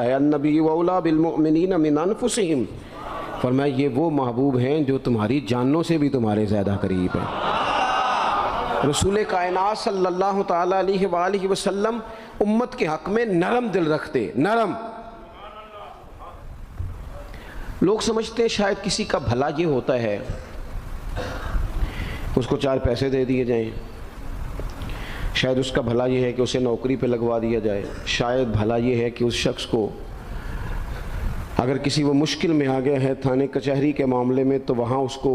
النبی اولیٰ بالمؤمنین من انفسہم، فرمایا یہ وہ محبوب ہیں جو تمہاری جانوں سے بھی تمہارے زیادہ قریب ہیں۔ رسول کائنات صلی اللہ تعالیٰ علیہ وآلہ وسلم امت کے حق میں نرم دل رکھتے، نرم۔ لوگ سمجھتے ہیں شاید کسی کا بھلا یہ ہوتا ہے اس کو 4 پیسے دے دیے جائیں، شاید اس کا بھلا یہ ہے کہ اسے نوکری پہ لگوا دیا جائے، شاید بھلا یہ ہے کہ اس شخص کو اگر کسی وہ مشکل میں آ گیا ہے تھانے کچہری کے معاملے میں تو وہاں اس کو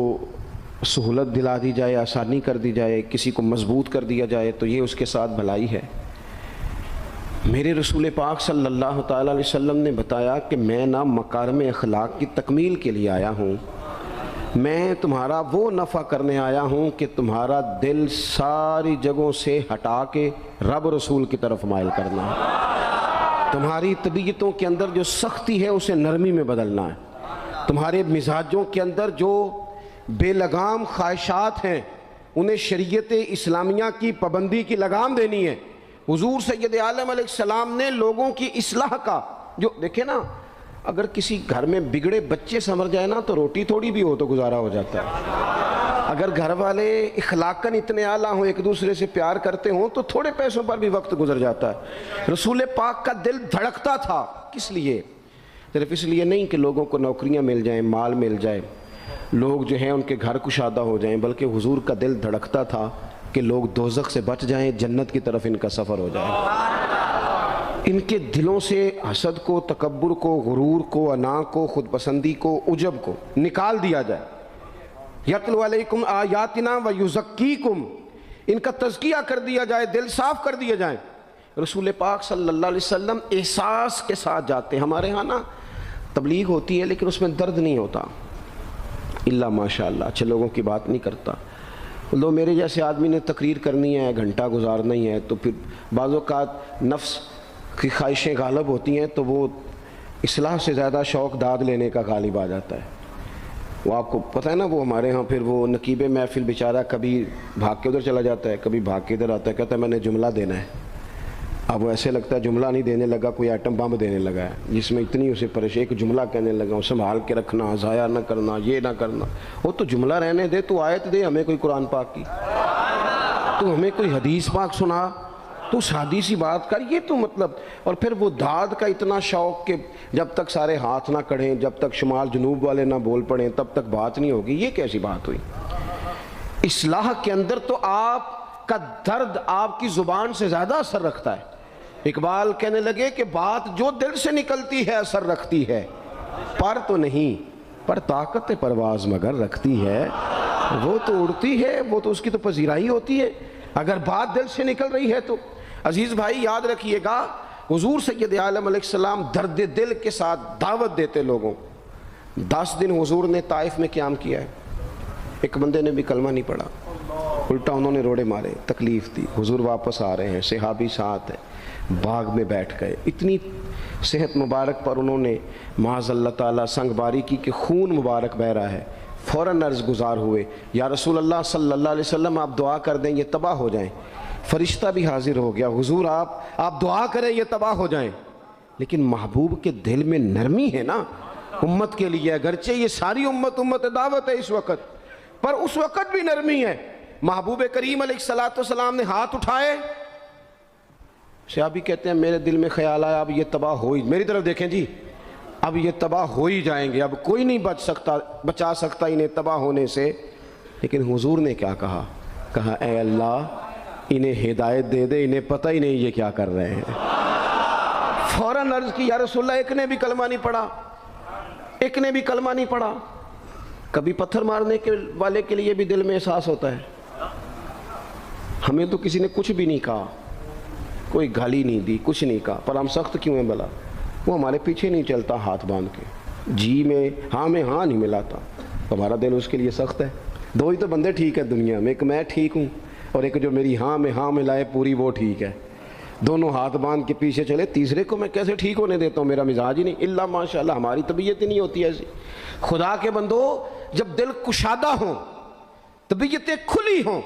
سہولت دلا دی جائے، آسانی کر دی جائے، کسی کو مضبوط کر دیا جائے، تو یہ اس کے ساتھ بھلائی ہے۔ میرے رسول پاک صلی اللہ تعالیٰ علیہ وسلم نے بتایا کہ میں نہ مکارم اخلاق کی تکمیل کے لیے آیا ہوں، میں تمہارا وہ نفع کرنے آیا ہوں کہ تمہارا دل ساری جگہوں سے ہٹا کے رب رسول کی طرف مائل کرنا ہے، تمہاری طبیعتوں کے اندر جو سختی ہے اسے نرمی میں بدلنا ہے، تمہارے مزاجوں کے اندر جو بے لگام خواہشات ہیں انہیں شریعت اسلامیہ کی پابندی کی لگام دینی ہے۔ حضور سید عالم علیہ السلام نے لوگوں کی اصلاح کا جو دیکھیں نا، اگر کسی گھر میں بگڑے بچے سنور جائے نا تو روٹی تھوڑی بھی ہو تو گزارا ہو جاتا ہے، اگر گھر والے اخلاقاً اتنے اعلیٰ ہوں، ایک دوسرے سے پیار کرتے ہوں تو تھوڑے پیسوں پر بھی وقت گزر جاتا ہے۔ رسول پاک کا دل دھڑکتا تھا، کس لیے؟ صرف اس لیے نہیں کہ لوگوں کو نوکریاں مل جائیں، مال مل جائے، لوگ جو ہیں ان کے گھر کشادہ ہو جائیں، بلکہ حضور کا دل دھڑکتا تھا کہ لوگ دوزخ سے بچ جائیں، جنت کی طرف ان کا سفر ہو جائے۔ ان کے دلوں سے حسد کو، تکبر کو، غرور کو، انا کو، خود پسندی کو، عجب کو نکال دیا جائے۔ یتلو علیکم آیاتنا ویزکیکم، ان کا تزکیہ کر دیا جائے، دل صاف کر دیے جائیں۔ رسول پاک صلی اللہ علیہ وسلم احساس کے ساتھ جاتے ہیں۔ ہمارے ہاں نا تبلیغ ہوتی ہے لیکن اس میں درد نہیں ہوتا، اللہ ماشاء اللہ اچھے لوگوں کی بات نہیں کرتا۔ لو میرے جیسے آدمی نے تقریر کرنی ہے، گھنٹہ گزارنا ہی ہے، تو پھر بعض اوقات نفس کی خواہشیں غالب ہوتی ہیں تو وہ اصلاح سے زیادہ شوق داد لینے کا غالب آ جاتا ہے۔ وہ آپ کو پتہ ہے نا، وہ ہمارے ہاں پھر وہ نقیب محفل بیچارہ کبھی بھاگ کے ادھر چلا جاتا ہے، کبھی بھاگ کے ادھر آتا ہے، کہتا ہے میں نے جملہ دینا ہے۔ اب وہ ایسے لگتا ہے جملہ نہیں دینے لگا، کوئی ایٹم بم دینے لگا ہے، جس میں اتنی اسے پریشانی، ایک جملہ کہنے لگا ہوں، سنبھال کے رکھنا، ضائع نہ کرنا، یہ نہ کرنا۔ وہ تو جملہ رہنے دے، تو آیت دے ہمیں کوئی قرآن پاک کی، تو ہمیں کوئی حدیث پاک سنا، تو سادی سی بات کر، یہ تو مطلب۔ اور پھر وہ داد کا اتنا شوق کہ جب تک سارے ہاتھ نہ کڑھیں، جب تک شمال جنوب والے نہ بول پڑیں تب تک بات نہیں ہوگی۔ یہ کیسی بات ہوئی؟ اصلاح کے اندر تو آپ کا درد آپ کی زبان سے زیادہ اثر رکھتا ہے۔ اقبال کہنے لگے کہ بات جو دل سے نکلتی ہے اثر رکھتی ہے، پر تو نہیں، پر طاقت پرواز مگر رکھتی ہے۔ وہ تو اڑتی ہے، وہ تو اس کی تو پذیرائی ہوتی ہے، اگر بات دل سے نکل رہی ہے تو۔ عزیز بھائی یاد رکھیے گا، حضور سید عالم علیہ السلام درد دل کے ساتھ دعوت دیتے لوگوں۔ 10 دن حضور نے طائف میں قیام کیا ہے، ایک بندے نے بھی کلمہ نہیں پڑھا، الٹا انہوں نے روڑے مارے، تکلیف دی۔ حضور واپس آ رہے ہیں، صحابی ساتھ ہے، باغ میں بیٹھ گئے، اتنی صحت مبارک پر انہوں نے معاذ اللہ تعالیٰ سنگ باری کی کہ خون مبارک بہہ رہا ہے۔ فوراً عرض گزار ہوئے، یا رسول اللہ صلی اللہ علیہ وسلم آپ دعا کر دیں یہ تباہ ہو جائیں۔ فرشتہ بھی حاضر ہو گیا، حضور آپ دعا کریں یہ تباہ ہو جائیں۔ لیکن محبوب کے دل میں نرمی ہے نا امت کے لیے، اگرچہ یہ ساری امت دعوت ہے اس وقت، پر اس وقت بھی نرمی ہے۔ محبوب کریم علیہ السلام نے ہاتھ اٹھائے، صحابی کہتے ہیں میرے دل میں خیال آیا اب یہ تباہ ہو ہی، میری طرف دیکھیں جی، اب یہ تباہ ہو ہی جائیں گے، اب کوئی نہیں بچا سکتا انہیں تباہ ہونے سے۔ لیکن حضور نے کیا کہا؟ کہا اے اللہ انہیں ہدایت دے دے، انہیں پتہ ہی نہیں یہ کیا کر رہے ہیں۔ فوراً عرض کی یا رسول اللہ ایک نے بھی کلمہ نہیں پڑھا، ایک نے بھی کلمہ نہیں پڑھا۔ کبھی پتھر مارنے والے کے لیے بھی دل میں احساس ہوتا ہے، ہمیں تو کسی نے کچھ بھی نہیں کہا، کوئی گالی نہیں دی، کچھ نہیں کہا، پر ہم سخت کیوں ہیں بھلا؟ وہ ہمارے پیچھے نہیں چلتا ہاتھ باندھ کے، جی میں ہاں نہیں ملاتا، ہمارا دل اس کے لیے سخت ہے۔ دو ہی تو بندے ٹھیک ہے دنیا میں، ایک میں ٹھیک ہوں اور ایک جو میری ہاں میں ہاں ملائے پوری وہ ٹھیک ہے۔ دونوں ہاتھ باندھ کے پیچھے چلے، تیسرے کو میں کیسے ٹھیک ہونے دیتا ہوں؟ میرا مزاج ہی نہیں، اللہ ماشاءاللہ ہماری طبیعت ہی نہیں ہوتی ایسی۔ خدا کے بندو جب دل کشادہ ہوں، طبیعتیں کھلی ہوں،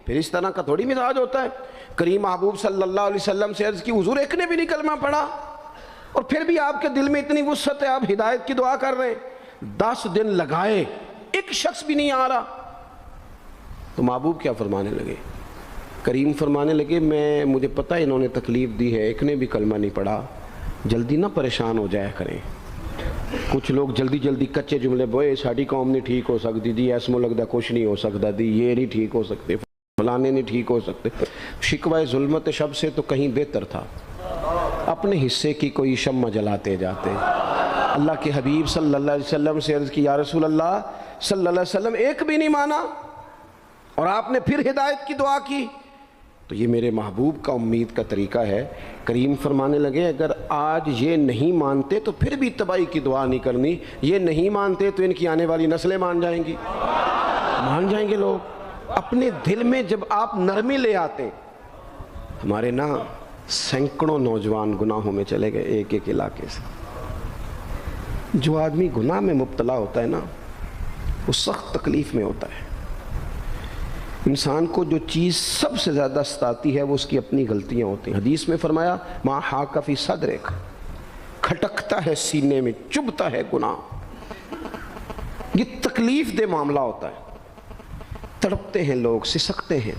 پھر اس طرح کا تھوڑی مزاج ہوتا ہے۔ کریم محبوب صلی اللہ علیہ وسلم سے عرض کی حضور ایک نے بھی نہیں کلمہ پڑھا؟ اور پھر بھی آپ کے دل میں اتنی وسعت ہے، آپ ہدایت کی دعا کر رہے ہیں، 10 دن لگائے ایک شخص بھی نہیں آ رہا، تو محبوب کیا فرمانے لگے؟ کریم فرمانے لگے مجھے پتہ ہے انہوں نے تکلیف دی ہے، ایک نے بھی کلمہ نہیں پڑھا، جلدی نہ پریشان ہو جایا کریں۔ کچھ لوگ جلدی کچے جملے بوئے، ساڑی قوم نہیں ٹھیک ہو سکتی دی، ایسمو لگتا کچھ نہیں ہو سکتا دی، یہ نہیں ٹھیک ہو سکتے، فلانے نہیں ٹھیک ہو سکتے۔ شکوہ ظلمت شب سے تو کہیں بہتر تھا، اپنے حصے کی کوئی شمع جلاتے جاتے۔ اللہ کے حبیب صلی اللہ علیہ وسلم سے عرض کی، یا رسول اللہ صلی اللہ علیہ وسلم ایک بھی نہیں مانا اور آپ نے پھر ہدایت کی دعا کی؟ تو یہ میرے محبوب کا امید کا طریقہ ہے۔ کریم فرمانے لگے اگر آج یہ نہیں مانتے تو پھر بھی تباہی کی دعا نہیں کرنی، یہ نہیں مانتے تو ان کی آنے والی نسلیں مان جائیں گی، مان جائیں گے لوگ۔ اپنے دل میں جب آپ نرمی لے آتے، ہمارے نا سینکڑوں نوجوان گناہوں میں چلے گئے ایک ایک علاقے سے۔ جو آدمی گناہ میں مبتلا ہوتا ہے نا، وہ سخت تکلیف میں ہوتا ہے۔ انسان کو جو چیز سب سے زیادہ ستاتی ہے وہ اس کی اپنی غلطیاں ہوتی ہیں۔ حدیث میں فرمایا ما حاک فی صدرک، کھٹکتا ہے سینے میں، چبھتا ہے گناہ، یہ تکلیف دہ معاملہ ہوتا ہے، تڑپتے ہیں لوگ، سسکتے ہیں۔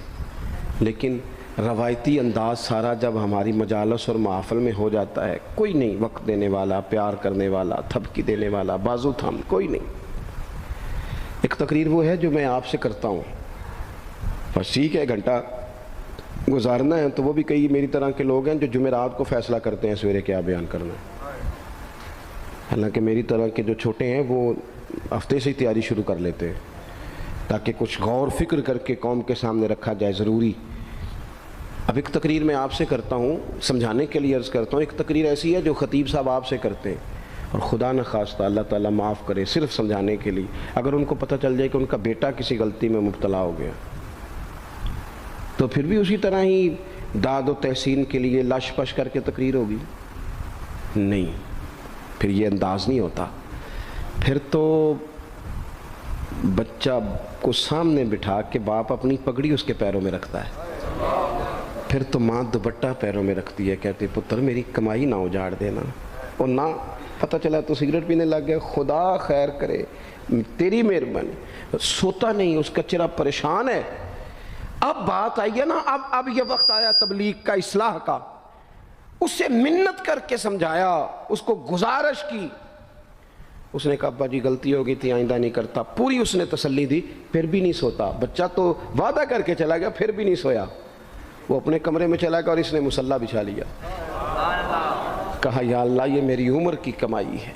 لیکن روایتی انداز سارا جب ہماری مجالس اور محافل میں ہو جاتا ہے، کوئی نہیں وقت دینے والا، پیار کرنے والا، تھپکی دینے والا، بازو تھام، کوئی نہیں۔ ایک تقریر وہ ہے جو میں آپ سے کرتا ہوں، بس ٹھیک ہے گھنٹہ گزارنا ہے، تو وہ بھی کئی میری طرح کے لوگ ہیں جو جمعرات کو فیصلہ کرتے ہیں سویرے کیا بیان کرنا ہے۔ حالانکہ میری طرح کے جو چھوٹے ہیں وہ ہفتے سے ہی تیاری شروع کر لیتے ہیں تاکہ کچھ غور فکر کر کے قوم کے سامنے رکھا جائے، ضروری۔ اب ایک تقریر میں آپ سے کرتا ہوں، سمجھانے کے لیے عرض کرتا ہوں، ایک تقریر ایسی ہے جو خطیب صاحب آپ سے کرتے ہیں، اور خدا نہ خواستہ اللہ تعالیٰ معاف کرے، صرف سمجھانے کے لیے، اگر ان کو پتہ چل جائے کہ ان کا بیٹا کسی غلطی میں مبتلا ہو گیا تو پھر بھی اسی طرح ہی داد و تحسین کے لیے لش پش کر کے تقریر ہوگی؟ نہیں، پھر یہ انداز نہیں ہوتا۔ پھر تو بچہ کو سامنے بٹھا کے باپ اپنی پگڑی اس کے پیروں میں رکھتا ہے، پھر تو ماں دوپٹہ پیروں میں رکھتی ہے، کہتی پتر میری کمائی نہ اجاڑ دینا، اور نہ پتہ چلا تو سگریٹ پینے لگ گیا، خدا خیر کرے، تیری مہربانی۔ سوتا نہیں، اس کا چہرہ پریشان ہے۔ اب بات آئی ہے نا، اب یہ وقت آیا تبلیغ کا، اصلاح کا۔ اسے منت کر کے سمجھایا، اس کو گزارش کی، اس نے کہا ابا جی غلطی ہو گئی تھی، آئندہ نہیں کرتا، پوری اس نے تسلی دی، پھر بھی نہیں سوتا۔ بچہ تو وعدہ کر کے چلا گیا، پھر بھی نہیں سویا، وہ اپنے کمرے میں چلا گیا اور اس نے مصلی بچھا لیا۔ کہا یا اللہ یہ میری عمر کی کمائی ہے،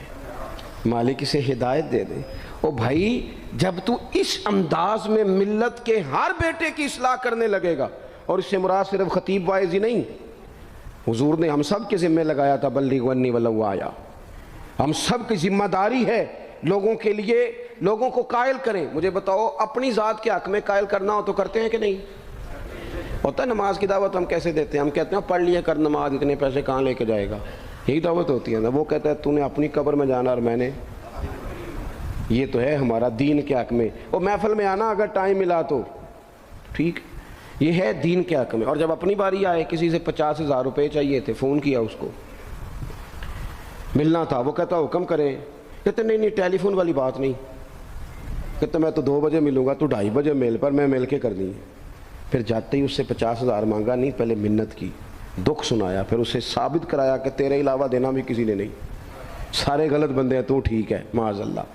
مالک اسے ہدایت دے دے۔ او بھائی جب تو اس انداز میں ملت کے ہر بیٹے کی اصلاح کرنے لگے گا، اور اس سے مراد صرف خطیب واعظ ہی نہیں، حضور نے ہم سب کے ذمہ لگایا تھا بلغ عنی ولو آیا، ہم سب کی ذمہ داری ہے لوگوں کے لیے، لوگوں کو قائل کریں۔ مجھے بتاؤ اپنی ذات کے حق میں قائل کرنا ہو تو کرتے ہیں کہ نہیں؟ ہوتا ہے نماز کی دعوت ہم کیسے دیتے ہیں؟ ہم کہتے ہیں پڑھ لیا کر نماز، اتنے پیسے کہاں لے کے جائے گا، یہی دعوت ہوتی ہے نا۔ وہ کہتا ہے تو نے اپنی قبر میں جانا اور میں نے، یہ تو ہے ہمارا دین کے حق میں، اور محفل میں آنا اگر ٹائم ملا تو ٹھیک، یہ ہے دین کے حق میں۔ اور جب اپنی باری آئے، کسی سے 50,000 روپے چاہیے تھے، فون کیا اس کو، ملنا تھا، وہ کہتا حکم کریں، کہتے نہیں ٹیلی فون والی بات نہیں، کہتے میں تو 2 بجے ملوں گا، تو 2:30 بجے مل پر میں مل کے کر دیں۔ پھر جاتے ہی اس سے 50,000 مانگا نہیں، پہلے منت کی، دکھ سنایا، پھر اسے ثابت کرایا کہ تیرے علاوہ دینا بھی کسی نے نہیں، سارے غلط بندے ہیں، تو ٹھیک ہے معاذ اللہ۔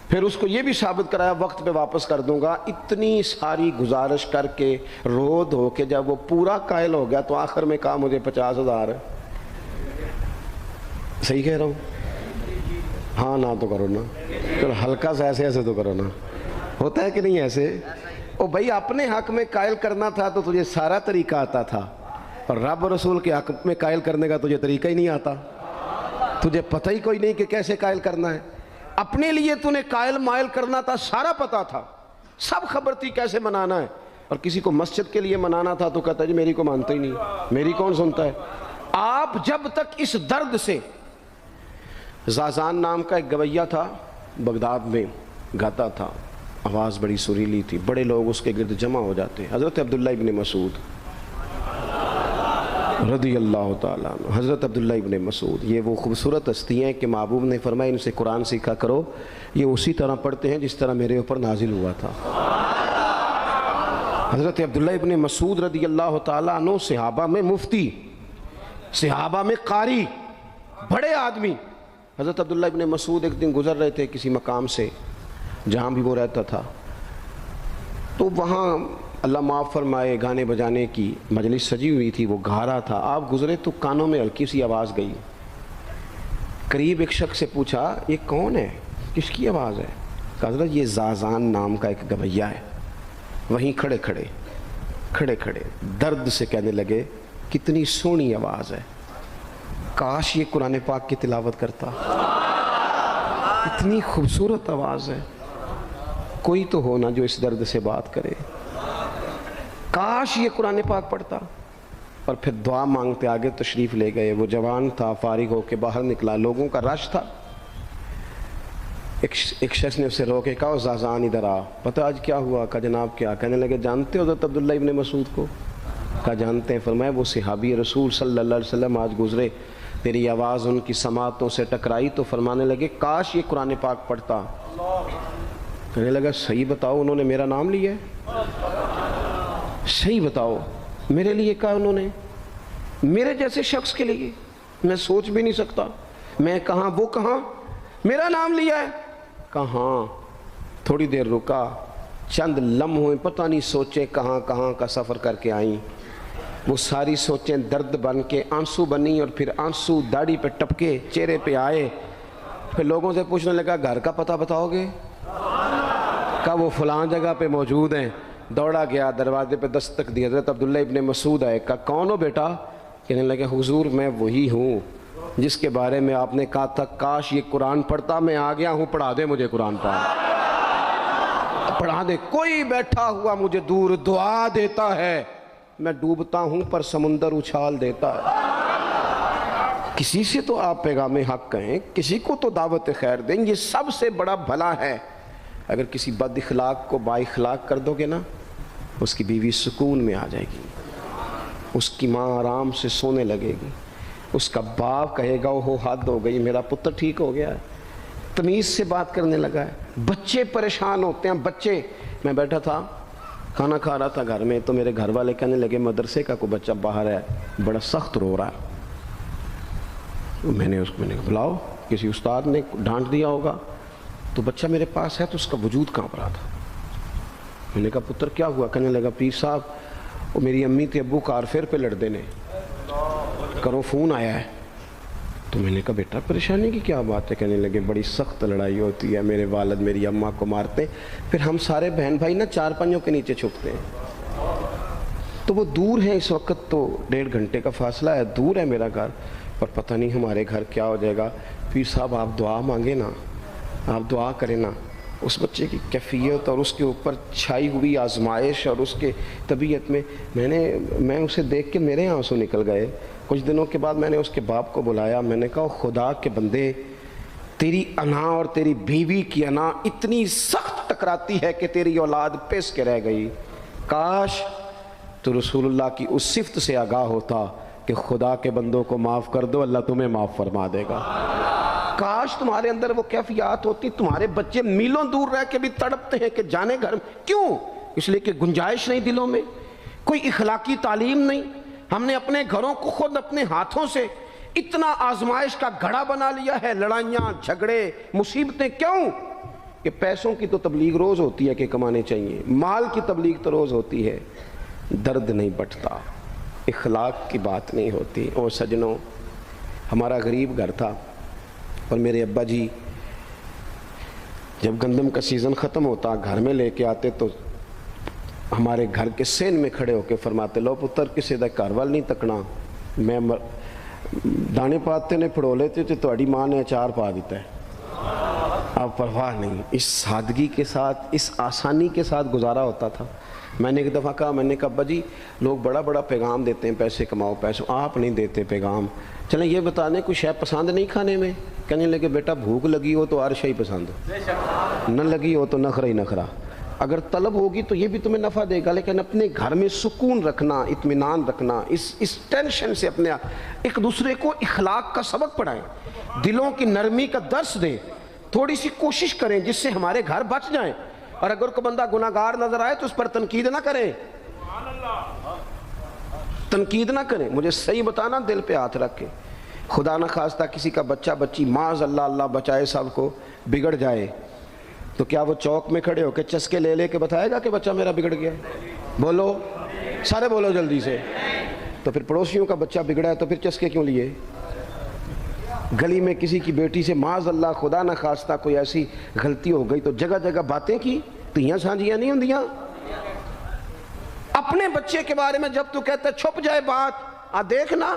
پھر اس کو یہ بھی ثابت کرایا وقت پہ واپس کر دوں گا۔ اتنی ساری گزارش کر کے رو دھو کے جب وہ پورا قائل ہو گیا تو آخر میں کہا مجھے 50,000، صحیح کہہ رہا ہوں؟ ہاں نہ تو کرو نا، چلو ہلکا سا ایسے ایسے تو کرو نا، ہوتا ہے کہ نہیں ایسے؟ او بھائی اپنے حق میں قائل کرنا تھا تو تجھے سارا طریقہ آتا تھا، اور رب و رسول کے حق میں قائل کرنے کا تجھے طریقہ ہی نہیں آتا، تجھے پتہ ہی کوئی نہیں کہ کیسے قائل کرنا ہے۔ اپنے لیے تو نے قائل مائل کرنا تھا، سارا پتا تھا، سب خبر تھی کیسے منانا ہے، اور کسی کو مسجد کے لیے منانا تھا تو کہتا ہے جی میری کو مانتا ہی نہیں، میری کون سنتا ہے۔ آپ جب تک اس درد سے، زازان نام کا ایک گویہ تھا، بغداد میں گاتا تھا، آواز بڑی سریلی تھی، بڑے لوگ اس کے گرد جمع ہو جاتے، حضرت عبداللہ ابن مسعود رضی اللہ تعالیٰ عنہ۔ حضرت عبداللہ ابن مسعود، یہ وہ خوبصورت ہستی ہیں کہ محبوب نے فرمایا ان سے قرآن سیکھا کرو، یہ اسی طرح پڑھتے ہیں جس طرح میرے اوپر نازل ہوا تھا۔ حضرت عبداللہ ابن مسعود رضی اللہ تعالیٰ عنہ صحابہ میں مفتی، صحابہ میں قاری، بڑے آدمی۔ حضرت عبداللہ ابن مسعود ایک دن گزر رہے تھے کسی مقام سے جہاں بھی وہ رہتا تھا، تو وہاں اللہ معاف فرمائے گانے بجانے کی مجلس سجی ہوئی تھی، وہ گا رہا تھا۔ آپ گزرے تو کانوں میں ہلکی سی آواز گئی، قریب ایک شخص سے پوچھا یہ کون ہے، کس کی آواز ہے؟ کہا حضرت یہ زازان نام کا ایک گویا ہے۔ وہیں کھڑے کھڑے درد سے کہنے لگے کتنی سونی آواز ہے، کاش یہ قرآن پاک کی تلاوت کرتا، اتنی خوبصورت آواز ہے، کوئی تو ہو نا جو اس درد سے بات کرے، کاش یہ قرآن پاک پڑھتا۔ اور پھر دعا مانگتے آگے تشریف لے گئے۔ وہ جوان تھا، فارغ ہو کے باہر نکلا، لوگوں کا رش تھا۔ ایک شخص نے اسے روکے، کہا زازان ادھر آ، پتہ آج کیا ہوا؟ کہا جناب کیا؟ کہنے لگے جانتے ہو حضرت عبداللہ ابن مسعود کو؟ کہا جانتے ہیں۔ فرمایا وہ صحابی رسول صلی اللہ علیہ وسلم آج گزرے، تیری آواز ان کی سماعتوں سے ٹکرائی تو فرمانے لگے کاش یہ قرآن پاک پڑھتا۔ کہنے لگا صحیح بتاؤ انہوں نے میرا نام لیا ہے؟ صحیح بتاؤ میرے لیے کہا انہوں نے؟ میرے جیسے شخص کے لیے میں سوچ بھی نہیں سکتا، میں کہاں وہ کہاں، میرا نام لیا ہے؟ کہاں؟ تھوڑی دیر رکا، چند لمحوں پتہ نہیں سوچیں کہاں کہاں کا سفر کر کے آئیں۔ وہ ساری سوچیں درد بن کے آنسو بنی، اور پھر آنسو داڑھی پہ ٹپکے چہرے پہ آئے۔ پھر لوگوں سے پوچھنے لگا گھر کا پتہ بتاؤ گے؟ کہا وہ فلاں جگہ پہ موجود ہیں۔ دوڑا گیا، دروازے پہ دستک دی، حضرت عبداللہ ابن مسعود آئے۔ کہا کون ہو بیٹا؟ کہنے لگے حضور میں وہی ہوں جس کے بارے میں آپ نے کہا تھا کاش یہ قرآن پڑھتا، میں آ گیا ہوں، پڑھا دے مجھے قرآن پاک، پڑھا دے۔ کوئی بیٹھا ہوا مجھے دور دعا دیتا ہے، میں ڈوبتا ہوں پر سمندر اچھال دیتا ہے۔ کسی سے تو آپ پیغام حق کہیں، کسی کو تو دعوت خیر دیں، یہ سب سے بڑا بھلا ہے۔ اگر کسی بد اخلاق کو با اخلاق کر دو گے نا، اس کی بیوی سکون میں آ جائے گی، اس کی ماں آرام سے سونے لگے گی، اس کا باپ کہے گا وہ حد ہو گئی، میرا پتر ٹھیک ہو گیا ہے، تمیز سے بات کرنے لگا ہے۔ بچے پریشان ہوتے ہیں، بچے، میں بیٹھا تھا کھانا کھا رہا تھا گھر میں، تو میرے گھر والے کہنے لگے مدرسے کا کوئی بچہ باہر ہے، بڑا سخت رو رہا ہے۔ میں نے بلاؤ، کسی استاد نے ڈانٹ دیا ہوگا، تو بچہ میرے پاس ہے تو اس کا وجود کانپ رہا تھا۔ میں نے کہا پتر کیا ہوا؟ کہنے لگا پیر صاحب وہ میری امی تھے ابو کار فیر پہ لڑ دینے، کرو فون آیا ہے۔ تو میں نے کہا بیٹا پریشانی کی کیا بات ہے؟ کہنے لگے بڑی سخت لڑائی ہوتی ہے، میرے والد میری اماں کو مارتے ہیں، پھر ہم سارے بہن بھائی نا چار پنجوں کے نیچے چھپتے ہیں۔ تو وہ دور ہے، اس وقت تو 1.5 گھنٹے کا فاصلہ ہے، دور ہے میرا گھر، پر پتہ نہیں ہمارے گھر کیا ہو جائے گا۔ پیر صاحب آپ دعا مانگے نا، آپ دعا کریں نا، اس بچے کی کیفیت اور اس کے اوپر چھائی ہوئی آزمائش اور اس کے طبیعت میں اسے دیکھ کے میرے آنسو نکل گئے۔ کچھ دنوں کے بعد میں نے اس کے باپ کو بلایا، میں نے کہا خدا کے بندے، تیری انا اور تیری بیوی کی انا اتنی سخت ٹکراتی ہے کہ تیری اولاد پس کے رہ گئی، کاش تو رسول اللہ کی اس صفت سے آگاہ ہوتا کہ خدا کے بندوں کو معاف کر دو، اللہ تمہیں معاف فرما دے گا۔ کاش تمہارے اندر وہ کیفیات ہوتی، تمہارے بچے میلوں دور رہ کے بھی تڑپتے ہیں کہ جانے گھر میں، کیوں؟ اس لیے کہ گنجائش نہیں دلوں میں، کوئی اخلاقی تعلیم نہیں۔ ہم نے اپنے گھروں کو خود اپنے ہاتھوں سے اتنا آزمائش کا گھڑا بنا لیا ہے، لڑائیاں جھگڑے مصیبتیں، کیوں؟ کہ پیسوں کی تو تبلیغ روز ہوتی ہے کہ کمانے چاہیے، مال کی تبلیغ تو روز ہوتی ہے، درد نہیں بٹتا، اخلاق کی بات نہیں ہوتی۔ اور سجنوں، ہمارا غریب گھر تھا، اور میرے ابا جی جب گندم کا سیزن ختم ہوتا گھر میں لے کے آتے تو ہمارے گھر کے سین میں کھڑے ہو کے فرماتے لو پتر کسی دا گھر وال نہیں تکنا، میں دانے پاتے نے پھڑو لیتے تو تہاڈی ماں نے اچار پا دیتا ہے، آپ پرواہ نہیں۔ اس سادگی کے ساتھ، اس آسانی کے ساتھ گزارا ہوتا تھا۔ میں نے ایک دفعہ کہا، میں نے کہا ابا جی لوگ بڑا بڑا پیغام دیتے ہیں پیسے کماؤ پیسوں، آپ نہیں دیتے پیغام، چلیں یہ بتا دیں کوئی شے پسند نہیں کھانے میں؟ کہنے لگے بیٹا بھوک لگی ہو تو ہر شے پسند، نہ لگی ہو تو نخرا ہی نخرا، اگر طلب ہوگی تو یہ بھی تمہیں نفع دے گا، لیکن اپنے گھر میں سکون رکھنا، اطمینان رکھنا، اس ٹینشن سے اپنے ایک دوسرے کو اخلاق کا سبق پڑھائیں، دلوں کی نرمی کا درس دیں، تھوڑی سی کوشش کریں جس سے ہمارے گھر بچ جائیں۔ اور اگر کوئی بندہ گناہ گار نظر آئے تو اس پر تنقید نہ کریں، تنقید نہ کریں، مجھے صحیح بتانا، دل پہ ہاتھ رکھ کے۔ خدا نہ خواستہ کسی کا بچہ بچی معاذ اللہ، اللہ بچائے سب کو، بگڑ جائے تو کیا وہ چوک میں کھڑے ہو کے چسکے لے لے کے بتائے گا کہ بچہ میرا بگڑ گیا؟ بولو سارے، بولو جلدی سے۔ تو پھر پڑوسیوں کا بچہ بگڑا ہے تو پھر چسکے کیوں لیے؟ گلی میں کسی کی بیٹی سے معاذ اللہ خدا نہ خواستہ کوئی ایسی غلطی ہو گئی تو جگہ جگہ باتیں کی، تیاں سانجیاں نہیں ہوندیاں؟ اپنے بچے کے بارے میں جب تو کہتا ہے چھپ جائے بات، دیکھنا۔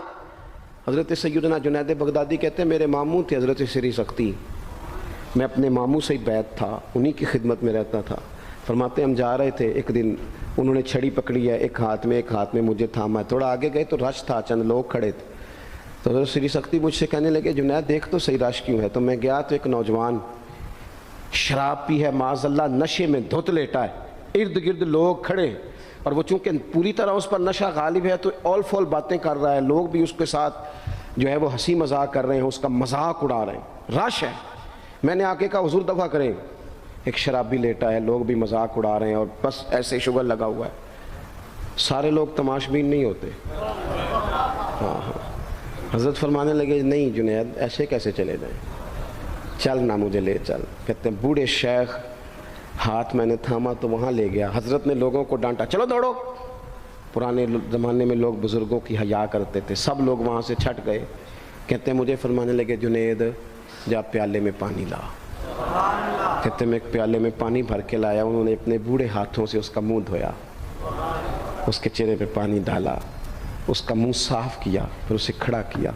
حضرت سیدنا جنید بغدادی کہتے ہیں میرے ماموں تھے حضرت سری سختی، میں اپنے ماموں سے ہی بیعت تھا، انہی کی خدمت میں رہتا تھا۔ فرماتے ہیں ہم جا رہے تھے، ایک دن انہوں نے چھڑی پکڑی ہے، ایک ہاتھ میں مجھے تھاما ہے، تھوڑا آگے گئے تو رش تھا، چند لوگ کھڑے تھے، تو حضرت سری سختی مجھ سے کہنے لگے جنید دیکھ تو صحیح رش کیوں ہے؟ تو میں گیا تو ایک نوجوان شراب پی ہے، معاذ اللہ نشے میں دھت لیٹا ہے، ارد گرد لوگ کھڑے، اور وہ چونکہ پوری طرح اس پر نشہ غالب ہے تو اول فول باتیں کر رہا ہے، لوگ بھی اس کے ساتھ جو ہے وہ ہنسی مذاق کر رہے ہیں، اس کا مذاق اڑا رہے ہیں، رش ہے۔ میں نے آ کے کہا حضور دفع کریں، ایک شرابی لیٹا ہے، لوگ بھی مذاق اڑا رہے ہیں اور بس ایسے شوگر لگا ہوا ہے۔ سارے لوگ تماشبین نہیں ہوتے۔ ہاں حضرت فرمانے لگے نہیں جنید ایسے کیسے چلے جائیں، چل نہ مجھے لے چل۔ کہتے ہیں بوڑھے شیخ، ہاتھ میں نے تھاما تو وہاں لے گیا، حضرت نے لوگوں کو ڈانٹا چلو دوڑو۔ پرانے زمانے میں لوگ بزرگوں کی حیا کرتے تھے، سب لوگ وہاں سے چھٹ گئے۔ کہتے ہیں مجھے فرمانے لگے جنید جا پیالے میں پانی لا۔ کہتے ہیں میں ایک پیالے میں پانی بھر کے لایا، انہوں نے اپنے بوڑھے ہاتھوں سے اس کا منہ دھویا، اس کے چہرے پہ پانی ڈالا، اس کا منہ صاف کیا، پھر اسے کھڑا کیا،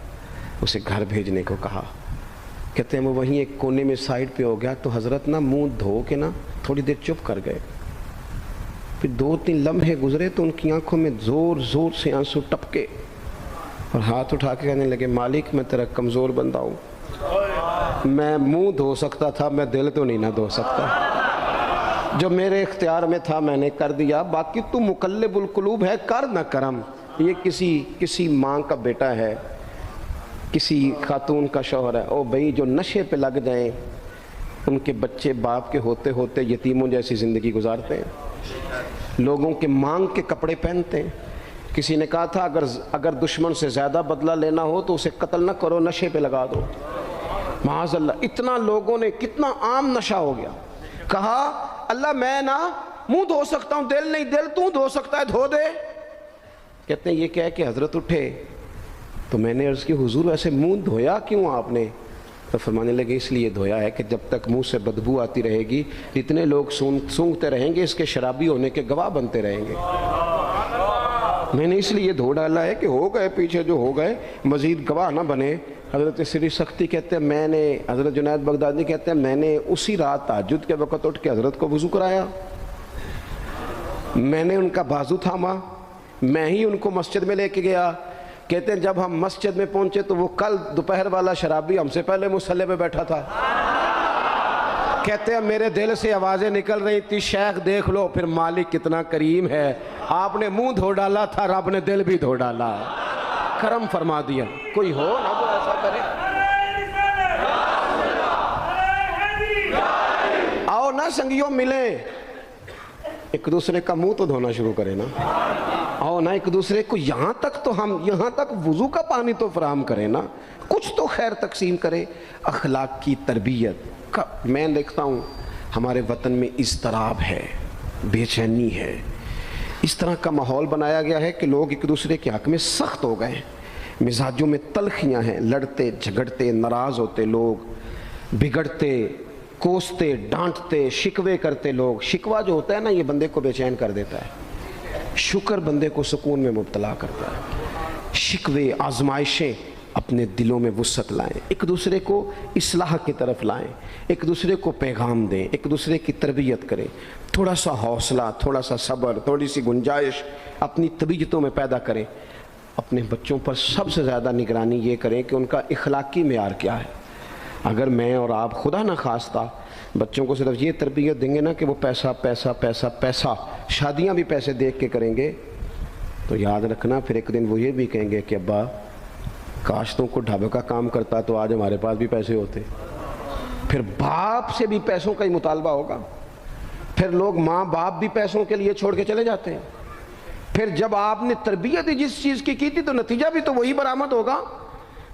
اسے گھر بھیجنے کو کہا۔ کہتے ہیں وہ وہیں ایک کونے میں سائڈ پہ ہو گیا تو حضرت نا منہ دھو کے نا تھوڑی دیر چپ کر گئے، پھر 2-3 لمحے گزرے تو ان کی آنکھوں میں زور زور سے آنسو ٹپکے اور ہاتھ اٹھا کے کہنے لگے مالک میں تیرا کمزور بندہ ہوں، میں منہ دھو سکتا تھا، میں دل تو نہیں نہ دھو سکتا، جو میرے اختیار میں تھا میں نے کر دیا، باقی تو مقلب القلوب ہے، کر نہ کرم۔ یہ کسی ماں کا بیٹا ہے، کسی خاتون کا شوہر ہے، او بھائی جو نشے پہ لگ جائیں ان کے بچے باپ کے ہوتے ہوتے یتیموں جیسی زندگی گزارتے ہیں، لوگوں کے مانگ کے کپڑے پہنتے ہیں۔ کسی نے کہا تھا اگر دشمن سے زیادہ بدلہ لینا ہو تو اسے قتل نہ کرو، نشے پہ لگا دو۔ معاذ اللہ اتنا لوگوں نے، کتنا عام نشہ ہو گیا۔ کہا اللہ میں نا منہ دھو سکتا ہوں، دل نہیں، دل تو دھو سکتا ہے، دھو دے۔ کہتے ہیں یہ کہہ کہ حضرت اٹھے تو میں نے عرض کی حضور ایسے منہ دھویا کیوں آپ نے؟ تو فرمانے لگے اس لیے دھویا ہے کہ جب تک منہ سے بدبو آتی رہے گی اتنے لوگ سونگتے رہیں گے، اس کے شرابی ہونے کے گواہ بنتے رہیں گے، میں نے اس لیے دھو ڈالا ہے کہ ہو گئے پیچھے جو ہو گئے مزید گواہ نہ بنے۔ حضرت سری سختی کہتے ہیں حضرت جنید بغدادی کہتے ہیں میں نے اسی رات تہجد کے وقت اٹھ کے حضرت کو وضو کرایا، میں نے ان کا بازو تھاما، میں ہی ان کو مسجد میں لے کے گیا۔ کہتے ہیں جب ہم مسجد میں پہنچے تو وہ کل دوپہر والا شرابی ہم سے پہلے مصلی پہ بیٹھا تھا۔ کہتے ہیں میرے دل سے آوازیں نکل رہی تھی شیخ دیکھ لو پھر مالک کتنا کریم ہے، آپ نے منہ دھو ڈالا تھا، رب نے دل بھی دھو ڈالا، کرم فرما دیا۔ کوئی ہو نہ تو ایسا کرے، آؤ نہ سنگیوں ملیں، ایک دوسرے کا منہ تو دھونا شروع کرے نا، آؤ نا ایک دوسرے کو یہاں تک وضو کا پانی تو فراہم کرے نا، کچھ تو خیر تقسیم کرے۔ اخلاق کی تربیت میں دیکھتا ہوں ہمارے وطن میں اضطراب ہے، بے چینی ہے، اس طرح کا ماحول بنایا گیا ہے کہ لوگ ایک دوسرے کے حق میں سخت ہو گئے ہیں، مزاجوں میں تلخیاں ہیں، لڑتے جھگڑتے ناراض ہوتے لوگ، بگڑتے کوستے ڈانٹتے شکوے کرتے لوگ۔ شکوہ جو ہوتا ہے نا یہ بندے کو بے چین کر دیتا ہے، شکر بندے کو سکون میں مبتلا کرتا ہے۔ شکوے آزمائشیں اپنے دلوں میں وسعت لائیں، ایک دوسرے کو اصلاح کی طرف لائیں، ایک دوسرے کو پیغام دیں، ایک دوسرے کی تربیت کریں، تھوڑا سا حوصلہ، تھوڑا سا صبر، تھوڑی سی گنجائش اپنی طبیعتوں میں پیدا کریں۔ اپنے بچوں پر سب سے زیادہ نگرانی یہ کریں کہ ان کا اخلاقی معیار کیا ہے۔ اگر میں اور آپ خدا نہ خواستہ بچوں کو صرف یہ تربیت دیں گے نا کہ وہ پیسہ پیسہ پیسہ پیسہ، شادیاں بھی پیسے دیکھ کے کریں گے، تو یاد رکھنا پھر ایک دن وہ یہ بھی کہیں گے کہ ابا کاش تم کو ڈھابے کا کام کرتا تو آج ہمارے پاس بھی پیسے ہوتے۔ پھر باپ سے بھی پیسوں کا ہی مطالبہ ہوگا، پھر لوگ ماں باپ بھی پیسوں کے لیے چھوڑ کے چلے جاتے ہیں۔ پھر جب آپ نے تربیت جس چیز کی تھی تو نتیجہ بھی تو وہی برآمد ہوگا۔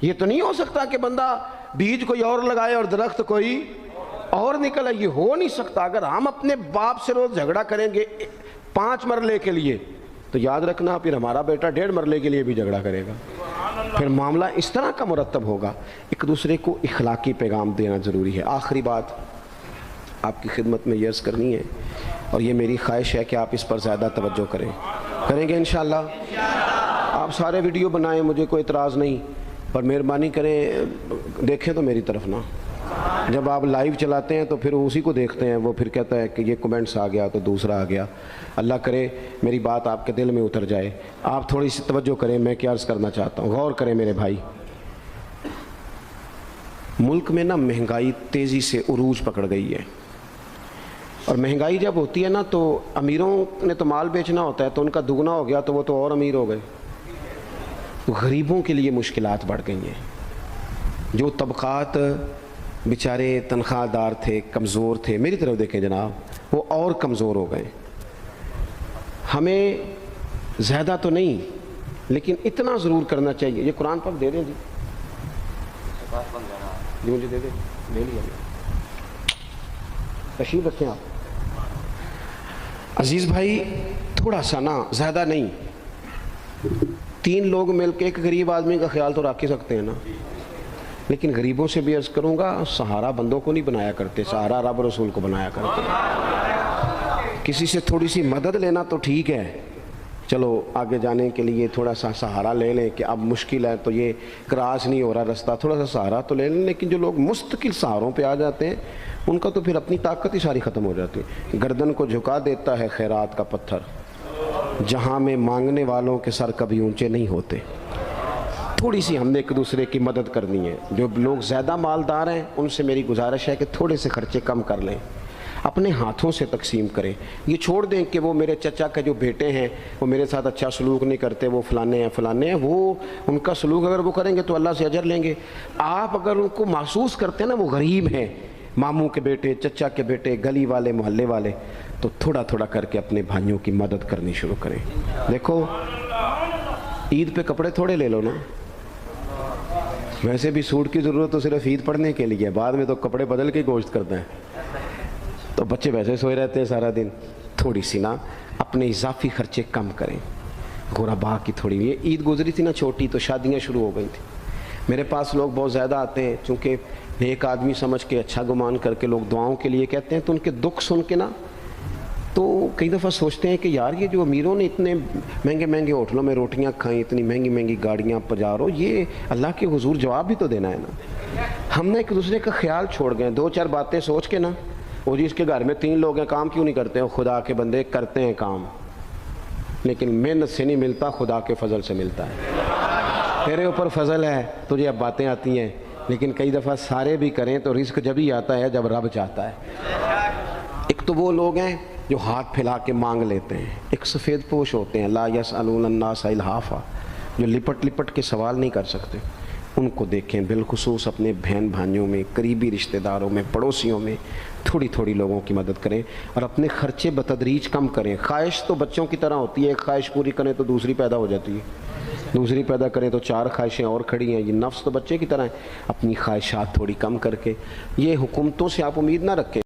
یہ تو نہیں ہو سکتا کہ بندہ بیج کوئی اور لگائے اور درخت کوئی اور نکلے، یہ ہو نہیں سکتا۔ اگر ہم اپنے باپ سے روز جھگڑا کریں گے 5 مرلے کے لیے تو یاد رکھنا پھر ہمارا بیٹا 1.5 مرلے کے لیے بھی جھگڑا کرے گا، پھر معاملہ اس طرح کا مرتب ہوگا۔ ایک دوسرے کو اخلاقی پیغام دینا ضروری ہے۔ آخری بات آپ کی خدمت میں یہ عرض کرنی ہے، اور یہ میری خواہش ہے کہ آپ اس پر زیادہ توجہ کریں گے انشاءاللہ۔ آپ سارے ویڈیو بنائیں، مجھے کوئی اعتراض نہیں، پر مہربانی کریں دیکھیں تو میری طرف نہ۔ جب آپ لائیو چلاتے ہیں تو پھر اسی کو دیکھتے ہیں، وہ پھر کہتا ہے کہ یہ کمنٹس آ گیا تو دوسرا آ گیا۔ اللہ کرے میری بات آپ کے دل میں اتر جائے۔ آپ تھوڑی سی توجہ کریں، میں کیا عرض کرنا چاہتا ہوں، غور کریں میرے بھائی۔ ملک میں نا مہنگائی تیزی سے عروج پکڑ گئی ہے، اور مہنگائی جب ہوتی ہے نا تو امیروں نے تو مال بیچنا ہوتا ہے تو ان کا دگنا ہو گیا تو وہ تو اور امیر ہو گئے، تو غریبوں کے لیے مشکلات بڑھ گئی ہیں۔ جو طبقات بیچارے تنخواہ دار تھے، کمزور تھے، میری طرف دیکھیں جناب، وہ اور کمزور ہو گئے۔ ہمیں زیادہ تو نہیں لیکن اتنا ضرور کرنا چاہیے۔ یہ قرآن پاک دے دیں جی، مجھے دے دیں، لے لیا تشریف رکھیں آپ۔ عزیز بھائی تھوڑا سا نا، زیادہ نہیں، 3 لوگ مل کے ایک غریب آدمی کا خیال تو رکھ ہی سکتے ہیں نا، لیکن غریبوں سے بھی عرض کروں گا، سہارا بندوں کو نہیں بنایا کرتے، سہارا رب رسول کو بنایا کرتے۔ کسی سے تھوڑی سی مدد لینا تو ٹھیک ہے، چلو آگے جانے کے لیے تھوڑا سا سہارا لے لیں کہ اب مشکل ہے تو یہ کراس نہیں ہو رہا رستہ، تھوڑا سا سہارا تو لے لیں، لیکن جو لوگ مستقل سہاروں پہ آ جاتے ہیں ان کا تو پھر اپنی طاقت ہی ساری ختم ہو جاتی ہے۔ گردن کو جھکا دیتا ہے خیرات کا پتھر، جہاں میں مانگنے والوں کے سر کبھی اونچے نہیں ہوتے۔ تھوڑی سی ہم نے ایک دوسرے کی مدد کرنی ہے۔ جو لوگ زیادہ مالدار ہیں ان سے میری گزارش ہے کہ تھوڑے سے خرچے کم کر لیں، اپنے ہاتھوں سے تقسیم کریں۔ یہ چھوڑ دیں کہ وہ میرے چچا کے جو بیٹے ہیں وہ میرے ساتھ اچھا سلوک نہیں کرتے، وہ فلانے ہیں، وہ ان کا سلوک اگر وہ کریں گے تو اللہ سے اجر لیں گے۔ آپ اگر ان کو محسوس کرتے ہیں نا وہ غریب ہیں، ماموں کے بیٹے، چچا کے بیٹے، گلی والے، محلے والے، تو تھوڑا تھوڑا کر کے اپنے بھائیوں کی مدد کرنی شروع کریں۔ دیکھو عید پہ کپڑے تھوڑے لے لو نا، ویسے بھی سوٹ کی ضرورت تو صرف عید پڑھنے کے لیے، بعد میں تو کپڑے بدل کے گوشت کرتے ہیں، تو بچے ویسے سوئے رہتے ہیں سارا دن۔ تھوڑی سی نا اپنے اضافی خرچے کم کریں۔ غربا کی تھوڑی، یہ عید گزری تھی نا چھوٹی تو شادیاں شروع ہو گئی تھیں، میرے پاس لوگ بہت زیادہ آتے ہیں، چونکہ نیک آدمی سمجھ کے اچھا گمان کر کے لوگ دعاؤں کے لیے کہتے ہیں، تو ان کے دکھ سن کے نا تو کئی دفعہ سوچتے ہیں کہ یار یہ جو امیروں نے اتنے مہنگے مہنگے ہوٹلوں میں روٹیاں کھائیں، اتنی مہنگی مہنگی گاڑیاں پجارو، یہ اللہ کے حضور جواب بھی تو دینا ہے نا۔ ہم نے ایک دوسرے کا خیال چھوڑ گئے، 2-4 باتیں سوچ کے نا، وہ جی اس کے گھر میں 3 لوگ ہیں، کام کیوں نہیں کرتے ہیں؟ خدا کے بندے کرتے ہیں کام، لیکن محنت سے نہیں ملتا، خدا کے فضل سے ملتا ہے۔ تیرے اوپر فضل ہے، تجھے اب باتیں آتی ہیں، لیکن کئی دفعہ سارے بھی کریں تو رزق جب ہی آتا ہے جب رب چاہتا ہے۔ ایک تو وہ لوگ ہیں جو ہاتھ پھیلا کے مانگ لیتے ہیں، ایک سفید پوش ہوتے ہیں، لا یسألون الناس الحافا، جو لپٹ لپٹ کے سوال نہیں کر سکتے، ان کو دیکھیں، بالخصوص اپنے بہن بھائیوں میں، قریبی رشتہ داروں میں، پڑوسیوں میں تھوڑی تھوڑی لوگوں کی مدد کریں، اور اپنے خرچے بتدریج کم کریں۔ خواہش تو بچوں کی طرح ہوتی ہے، ایک خواہش پوری کریں تو دوسری پیدا ہو جاتی ہے، دوسری پیدا کریں تو 4 خواہشیں اور کھڑی ہیں۔ یہ نفس تو بچے کی طرح ہے، اپنی خواہشات تھوڑی کم کر کے، یہ حکومتوں سے آپ امید نہ رکھیں۔